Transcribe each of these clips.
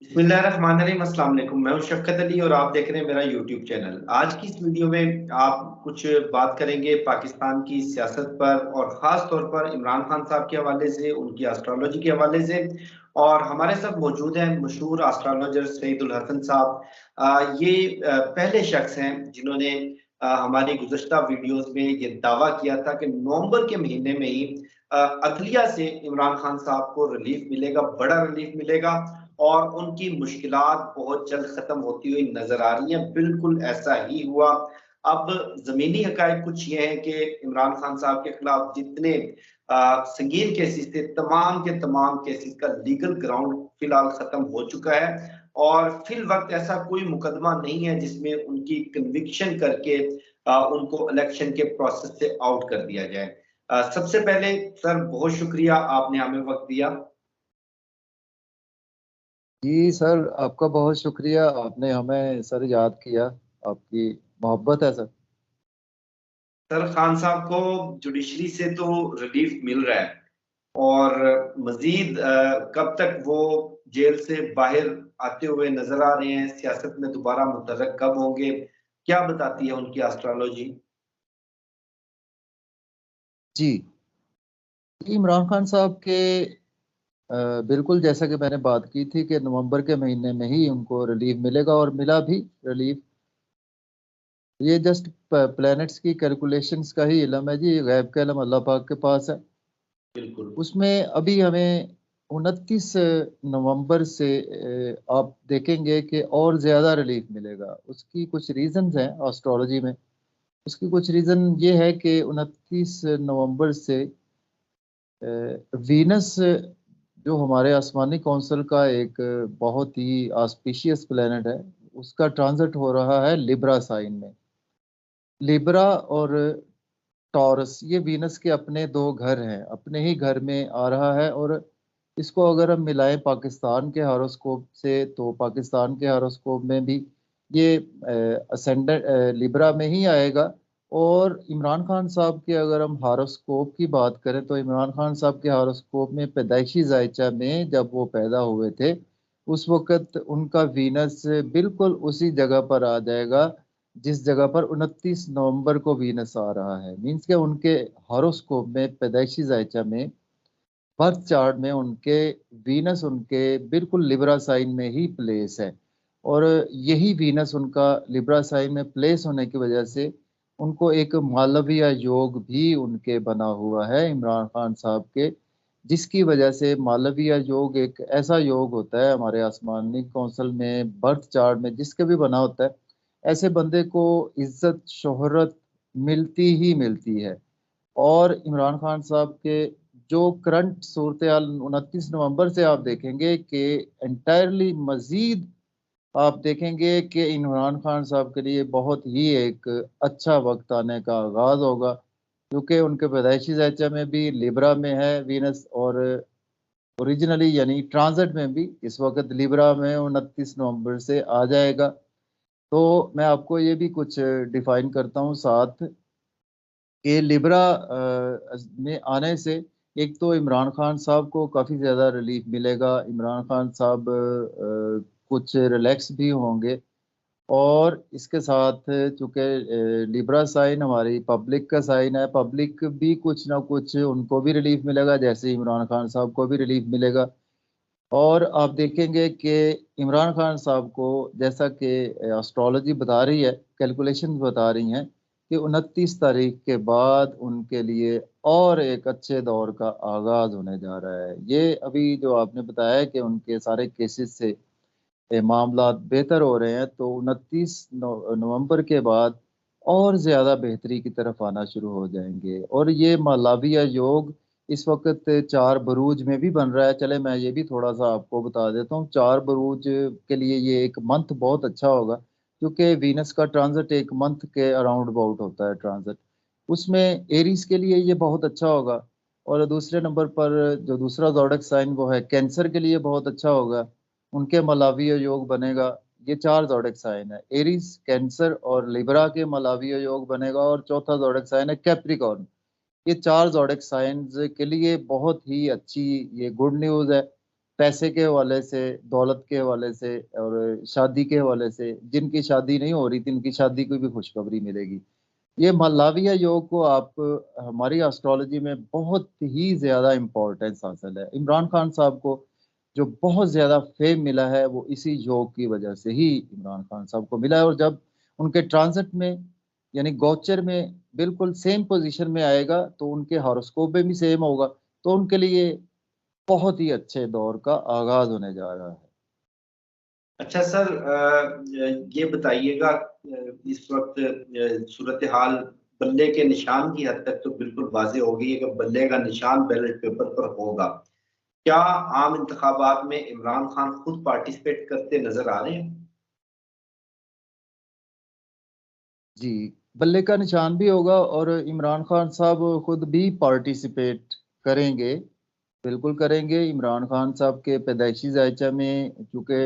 बिस्मिल्लाहिर्रहमानिर्रहीम। अस्सलाम वालेकुम। मैं हूं शफ़क़त अली और आप देख रहे हैं मेरा यूट्यूब चैनल। आज की इस वीडियो में आप कुछ बात करेंगे पाकिस्तान की सियासत पर और ख़ास तौर पर इमरान खान साहब के हवाले से, उनकी एस्ट्रोलॉजी के हवाले से। और हमारे साथ मौजूद हैं मशहूर एस्ट्रोलॉजर सईदुल हसन साहब। ये पहले शख्स हैं जिन्होंने हमारी गुज़श्ता वीडियोस में ये दावा किया था कि नवंबर के महीने में ही अदलिया से इमरान खान साहब को रिलीफ मिलेगा, बड़ा रिलीफ मिलेगा और उनकी मुश्किलात बहुत जल्द खत्म होती हुई नजर आ रही हैं। बिल्कुल ऐसा ही हुआ। अब जमीनी हकायक कुछ ये है कि इमरान खान साहब के खिलाफ जितने संगीन केसेस थे, तमाम के तमाम केसेस का लीगल ग्राउंड फिलहाल खत्म हो चुका है और फिल वक्त ऐसा कोई मुकदमा नहीं है जिसमें उनकी कन्विक्शन करके उनको इलेक्शन के प्रोसेस से आउट कर दिया जाए। सबसे पहले सर बहुत शुक्रिया, आपने हमें वक्त दिया। जी सर, आपका बहुत शुक्रिया, आपने हमें सर याद किया। आपकी मोहब्बत है सर। सर खान साहब को जुडिशरी से तो रिलीफ मिल रहा है और मजीद कब तक वो जेल से बाहर आते हुए नजर आ रहे हैं, सियासत में दोबारा मुतर्रक कब होंगे, क्या बताती है उनकी एस्ट्रोलॉजी? जी, इमरान खान साहब के बिल्कुल जैसा कि मैंने बात की थी कि नवंबर के महीने में ही उनको रिलीफ मिलेगा और मिला भी रिलीफ। ये जस्ट प्लैनेट्स की कैलकुलेशंस का ही इल्म है जी, गैब का इल्म अल्लाह पाक के पास है। बिल्कुल। उसमें अभी हमें 29 नवंबर से आप देखेंगे कि और ज़्यादा रिलीफ मिलेगा। उसकी कुछ रीजंस हैं एस्ट्रोलॉजी में। उसकी कुछ रीज़न ये है कि 29 नवंबर से वीनस जो हमारे आसमानी कौंसल का एक बहुत ही ऑस्पिशियस प्लेनेट है, उसका ट्रांजिट हो रहा है लिब्रा साइन में। लिब्रा और टॉरस ये वीनस के अपने दो घर हैं, अपने ही घर में आ रहा है। और इसको अगर हम मिलाएं पाकिस्तान के हॉरोस्कोप से, तो पाकिस्तान के हॉरोस्कोप में भी ये असेंडेंट लिब्रा में ही आएगा। और इमरान खान साहब के अगर हम हॉरोस्कोप की बात करें, तो इमरान खान साहब के हॉरोस्कोप में पैदाइशी जायचा में जब वो पैदा हुए थे, उस वक़्त उनका वीनस बिल्कुल उसी जगह पर आ जाएगा जिस जगह पर 29 नवंबर को वीनस आ रहा है। मीन्स के उनके हॉरोस्कोप में पैदाइशी जायचा में, बर्थ चार्ट में उनके वीनस उनके बिल्कुल लिब्रा साइन में ही प्लेस है। और यही वीनस उनका लिब्रा साइन में प्लेस होने की वजह से उनको एक मालवीय योग भी उनके बना हुआ है इमरान खान साहब के, जिसकी वजह से मालवीय योग एक ऐसा योग होता है हमारे आसमानी कौंसल में, बर्थ चार्ट में जिसके भी बना होता है, ऐसे बंदे को इज्जत शोहरत मिलती ही मिलती है। और इमरान खान साहब के जो करंट सूरत हाल 29 नवंबर से आप देखेंगे कि एंटायरली मजीद आप देखेंगे कि इमरान खान साहब के लिए बहुत ही एक अच्छा वक्त आने का आगाज होगा, क्योंकि उनके पैदाइशी ज़ायचा में भी लिब्रा में है वीनस, और ओरिजिनली यानी ट्रांजिट में भी इस वक्त लिब्रा में 29 नवंबर से आ जाएगा। तो मैं आपको ये भी कुछ डिफाइन करता हूँ साथ कि लिब्रा में आने से एक तो इमरान खान साहब को काफ़ी ज़्यादा रिलीफ मिलेगा। इमरान खान साहब कुछ रिलैक्स भी होंगे। और इसके साथ चूँकि लिब्रा साइन हमारी पब्लिक का साइन है, पब्लिक भी कुछ ना कुछ उनको भी रिलीफ मिलेगा, जैसे इमरान खान साहब को भी रिलीफ मिलेगा। और आप देखेंगे कि इमरान खान साहब को, जैसा कि एस्ट्रोलॉजी बता रही है, कैलकुलेशन बता रही हैं कि 29 तारीख के बाद उनके लिए और एक अच्छे दौर का आगाज़ होने जा रहा है। ये अभी जो आपने बताया कि उनके सारे केसेस से मामला बेहतर हो रहे हैं, तो 29 नवंबर के बाद और ज़्यादा बेहतरी की तरफ आना शुरू हो जाएंगे। और ये मालवीय योग इस वक्त 4 बरूज में भी बन रहा है। चले मैं ये भी थोड़ा सा आपको बता देता हूँ, 4 बरूज के लिए ये एक मंथ बहुत अच्छा होगा, क्योंकि वीनस का ट्रांजिट एक मंथ के अराउंड अबाउट होता है ट्रांजिट। उसमें एरीज के लिए ये बहुत अच्छा होगा। और दूसरे नंबर पर जो दूसरा ज़ोडिएक साइन वो है कैंसर, के लिए बहुत अच्छा होगा, उनके मलावीय योग बनेगा। ये 4 ज़ोडिएक साइन है, एरीज, कैंसर और लिब्रा के मलावीय योग बनेगा। और चौथा ज़ोडिएक साइन है कैप्रिकॉर्न। ये 4 ज़ोडिएक साइंस के लिए बहुत ही अच्छी ये गुड न्यूज़ है। पैसे के हवाले से, दौलत के हवाले से और शादी के हवाले से, जिनकी शादी नहीं हो रही थी उनकी शादी की भी खुशखबरी मिलेगी। ये मालविया योग को आप हमारी एस्ट्रोलॉजी में बहुत ही ज्यादा इम्पोर्टेंस हासिल है। इमरान खान साहब को जो बहुत ज्यादा फेम मिला है वो इसी योग की वजह से ही इमरान खान साहब को मिला है। और जब उनके ट्रांजिट में यानी गोचर में बिल्कुल सेम पोजीशन में आएगा तो उनके हॉरोस्कोप में भी सेम होगा, तो उनके लिए बहुत ही अच्छे दौर का आगाज होने जा रहा है। अच्छा सर, ये बताइएगा, इस वक्त सूरत हाल बल्ले के निशान की हद तक तो बिल्कुल वाज़ेह हो गई है कि बल्ले का निशान बैलेट पेपर पर होगा। क्या आम इंतखाबात में इमरान खान खुद पार्टिसिपेट करते नजर आ रहे हैं? जी, बल्ले का निशान भी होगा और इमरान खान साहब खुद भी पार्टिसिपेट करेंगे, बिल्कुल करेंगे। इमरान खान साहब के पैदाइशी जायचा में चूँकि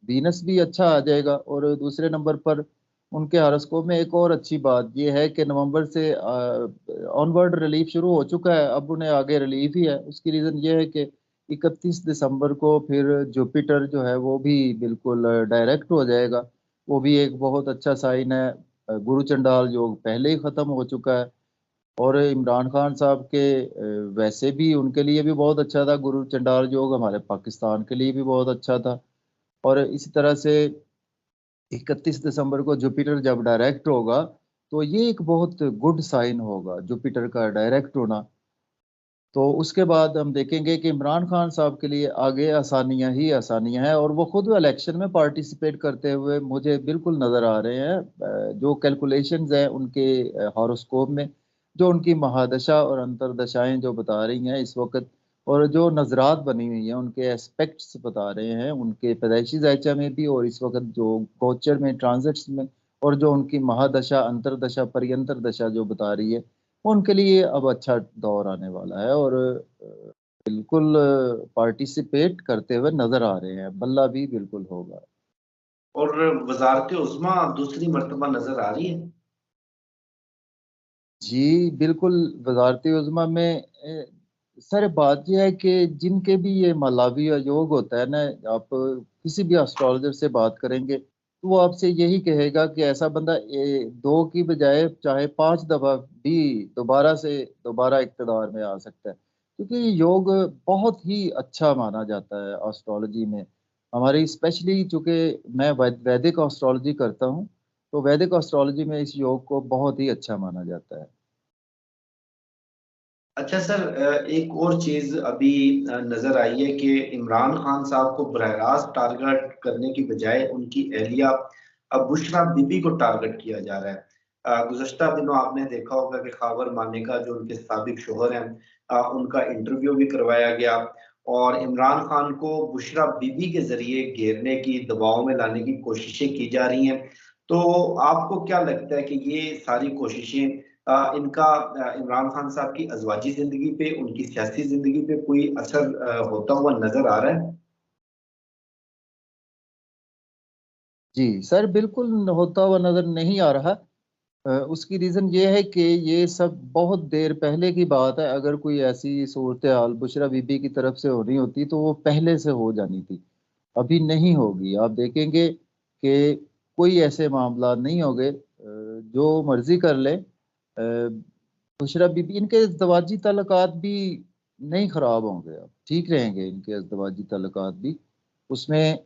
वीनस भी अच्छा आ जाएगा और दूसरे नंबर पर उनके हॉरोस्कोप में एक और अच्छी बात ये है कि नवंबर से ऑनवर्ड रिलीफ शुरू हो चुका है, अब उन्हें आगे रिलीफ ही है। उसकी रीज़न ये है कि 31 दिसंबर को फिर जुपिटर जो है वो भी बिल्कुल डायरेक्ट हो जाएगा। वो भी एक बहुत अच्छा साइन है। गुरु चंडाल योग पहले ही ख़त्म हो चुका है और इमरान खान साहब के वैसे भी उनके लिए भी बहुत अच्छा था गुरु चंडाल योग, हमारे पाकिस्तान के लिए भी बहुत अच्छा था। और इसी तरह से 31 दिसंबर को जुपिटर जब डायरेक्ट होगा तो ये एक बहुत गुड साइन होगा जुपिटर का डायरेक्ट होना। तो उसके बाद हम देखेंगे कि इमरान खान साहब के लिए आगे आसानियां ही आसानियां हैं और वो खुद इलेक्शन में पार्टिसिपेट करते हुए मुझे बिल्कुल नज़र आ रहे हैं। जो कैलकुलेशंस हैं उनके हॉरोस्कोप में, जो उनकी महादशा और अंतरदशाएं जो बता रही हैं इस वक्त, और जो नजरात बनी हुई हैं उनके एस्पेक्ट्स बता रहे हैं उनके पैदाइशी जायचा में भी और इस वक्त जो गोचर में ट्रांजिट्स में, और जो उनकी महादशा अंतरदशा परियंतर दशा जो बता रही है, उनके लिए अब अच्छा दौर आने वाला है और बिल्कुल पार्टिसिपेट करते हुए नजर आ रहे हैं। बल्ला भी बिल्कुल होगा। और वजारत उज़्मा दूसरी मर्तबा नजर आ रही है? जी बिल्कुल, वजारत उज़्मा में सर बात यह है कि जिनके भी ये मलावी योग होता है ना, आप किसी भी एस्ट्रोलॉजर से बात करेंगे तो वो आपसे यही कहेगा कि ऐसा बंदा दो की बजाय चाहे 5 दफा भी दोबारा इक़्तिदार में आ सकता है, क्योंकि ये योग बहुत ही अच्छा माना जाता है एस्ट्रोलॉजी में। हमारी स्पेशली चूंकि मैं वैदिक एस्ट्रोलॉजी करता हूँ, तो वैदिक एस्ट्रोलॉजी में इस योग को बहुत ही अच्छा माना जाता है। अच्छा सर, एक और चीज अभी नजर आई है कि इमरान खान साहब को बरह रास्त टारगेट करने की बजाय उनकी अहलिया बुशरा बीबी को टारगेट किया जा रहा है। गुज़श्ता दिनों आपने देखा होगा कि खावर मानेका जो उनके साबिक शोहर हैं, उनका इंटरव्यू भी करवाया गया और इमरान खान को बुशरा बीबी के जरिए घेरने की, दबाव में लाने की कोशिशें की जा रही हैं। तो आपको क्या लगता है कि ये सारी कोशिशें, इनका इमरान खान साहब की अज़वाजी जिंदगी पे, उनकी सियासी जिंदगी पे कोई असर होता हुआ नजर आ रहा है? जी सर, बिल्कुल होता हुआ नजर नहीं आ रहा। उसकी रीज़न ये है कि ये सब बहुत देर पहले की बात है। अगर कोई ऐसी सूरत हाल बुशरा बीबी की तरफ से होनी होती तो वो पहले से हो जानी थी, अभी नहीं होगी। आप देखेंगे कि कोई ऐसे मामला नहीं होंगे, जो मर्जी कर ले बुशरा बीबी, इनके अज़दवाजी ताल्लुकात भी नहीं खराब होंगे, अब ठीक रहेंगे इनके अज़दवाजी ताल्लुकात भी। उसमें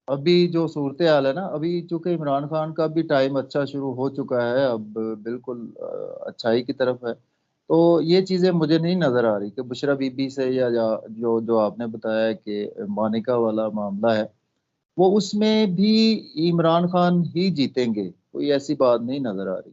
अभी जो सूरत हाल है ना, अभी चूंकि इमरान खान का भी टाइम अच्छा शुरू हो चुका है, अब बिल्कुल अच्छाई की तरफ है। तो ये चीज़ें मुझे नहीं नज़र आ रही कि बुशरा बीबी से या जो जो आपने बताया कि मानिका वाला मामला है, वो उसमें भी इमरान खान ही जीतेंगे, कोई ऐसी बात नहीं नज़र आ रही।